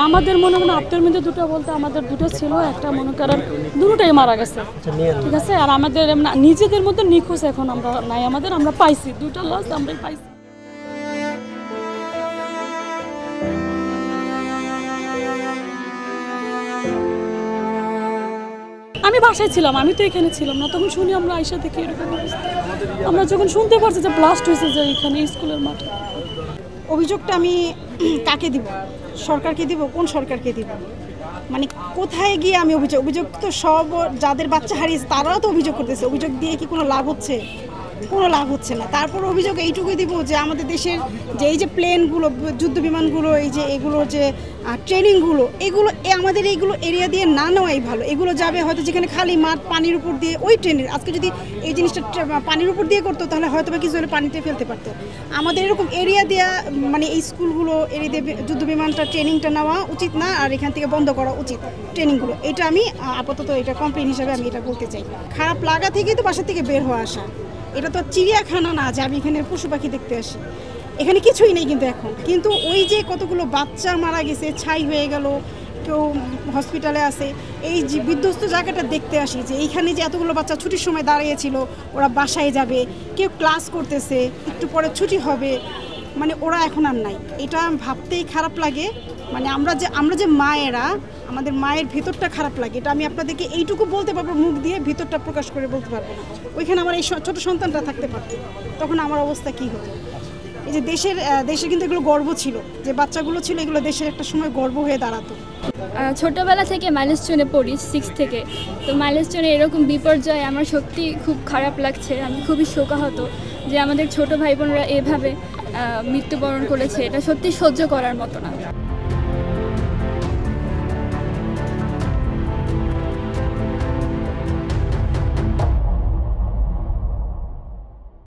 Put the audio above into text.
আমাদের মনে মনে আত্মীয়র মধ্যে দুটো বলতে আমাদের দুটো ছিল, একটা মনে করেন দুটোই মারা গেছে, ঠিক আছে। আর আমাদের নিজেদের মধ্যে নিখোঁজ এখন আমরা নাই, আমরা পাইছি দুটো লাশ আমরাই পাইছি। আমি বাসায় ছিলাম, আমি তো এখানে ছিলাম না, তখন শুনি আমরা আয়সা থেকে এরকম অবস্থা। আমরা যখন শুনতে পারছি যে ব্লাস্ট হয়েছে যে এখানে স্কুলের মাঠে। অভিযোগটা আমি কাকে দিব? সরকারকে দিব? কোন সরকারকে দিব? মানে কোথায় গিয়ে আমি অভিযোগ তো সব যাদের বাচ্চা হারিয়েছে তারাও তো অভিযোগ করতেছে। অভিযোগ দিয়ে কি কোনো লাভ হচ্ছে? কোনো লাভ হচ্ছে না। তারপর অভিযোগ এইটুকুই দিব যে আমাদের দেশের যে এই যে প্লেনগুলো, যুদ্ধ বিমানগুলো, এই যে এগুলো যে ট্রেনিংগুলো, এগুলো আমাদের এইগুলো এরিয়া দিয়ে না নেওয়াই ভালো। এগুলো যাবে হয়তো যেখানে খালি মাঠ, পানির উপর দিয়ে ওই ট্রেনের। আজকে যদি এই জিনিসটা পানির উপর দিয়ে করতো তাহলে হয়তো বা কিছু হলে পানিতে ফেলতে পারতো। আমাদের এরকম এরিয়া দেওয়া, মানে এই স্কুলগুলো এরিয়া দিয়ে যুদ্ধ বিমানটা ট্রেনিংটা নেওয়া উচিত না, আর এখান থেকে বন্ধ করা উচিত ট্রেনিংগুলো। এটা আমি আপাতত এটা কমপ্লেন হিসাবে আমি এটা বলতে চাই। খারাপ লাগা থেকেই তো বাসা থেকে বের হওয়া আসা। এটা তো চিড়িয়াখানা না যে আমি এখানে পশু পাখি দেখতে আসি। এখানে কিছুই নেই কিন্তু এখন। কিন্তু ওই যে কতগুলো বাচ্চা মারা গেছে, ছাই হয়ে গেল, কেউ হসপিটালে আছে, এই যে বিধ্বস্ত জায়গাটা দেখতে আসি যে এইখানে যে এতগুলো বাচ্চা ছুটির সময় দাঁড়িয়েছিল, ওরা বাসায় যাবে, কেউ ক্লাস করতেছে, একটু পরে ছুটি হবে, মানে ওরা এখন আর নাই। এটা ভাবতেই খারাপ লাগে। মানে আমরা যে মায়েরা, আমাদের মায়ের ভেতরটা খারাপ লাগে। এটা আমি আপনাদেরকে এইটুকু বলতে পারবো, মুখ দিয়ে ভিতরটা প্রকাশ করে বলতে পারবো না। ওইখানে আমার এই ছোট সন্তানটা থাকতে পারত, তখন আমার অবস্থা কি হতো? এই যে দেশে কিন্তু এগুলো গর্ব ছিল, যে বাচ্চাগুলো ছিল, এগুলো দেশের একটা সময় গর্ব হয়ে দাঁড়াতো। ছোটোবেলা থেকে মাইলস্টোনে পড়ি, 6 থেকে। তো মাইলস্টোনে এরকম বিপর্যয় আমার সত্যি খুব খারাপ লাগছে। আমি খুবই শোকাহত যে আমাদের ছোট ভাই বোনরা এভাবে মৃত্যুবরণ করেছে। এটা সত্যি সহ্য করার মতো না।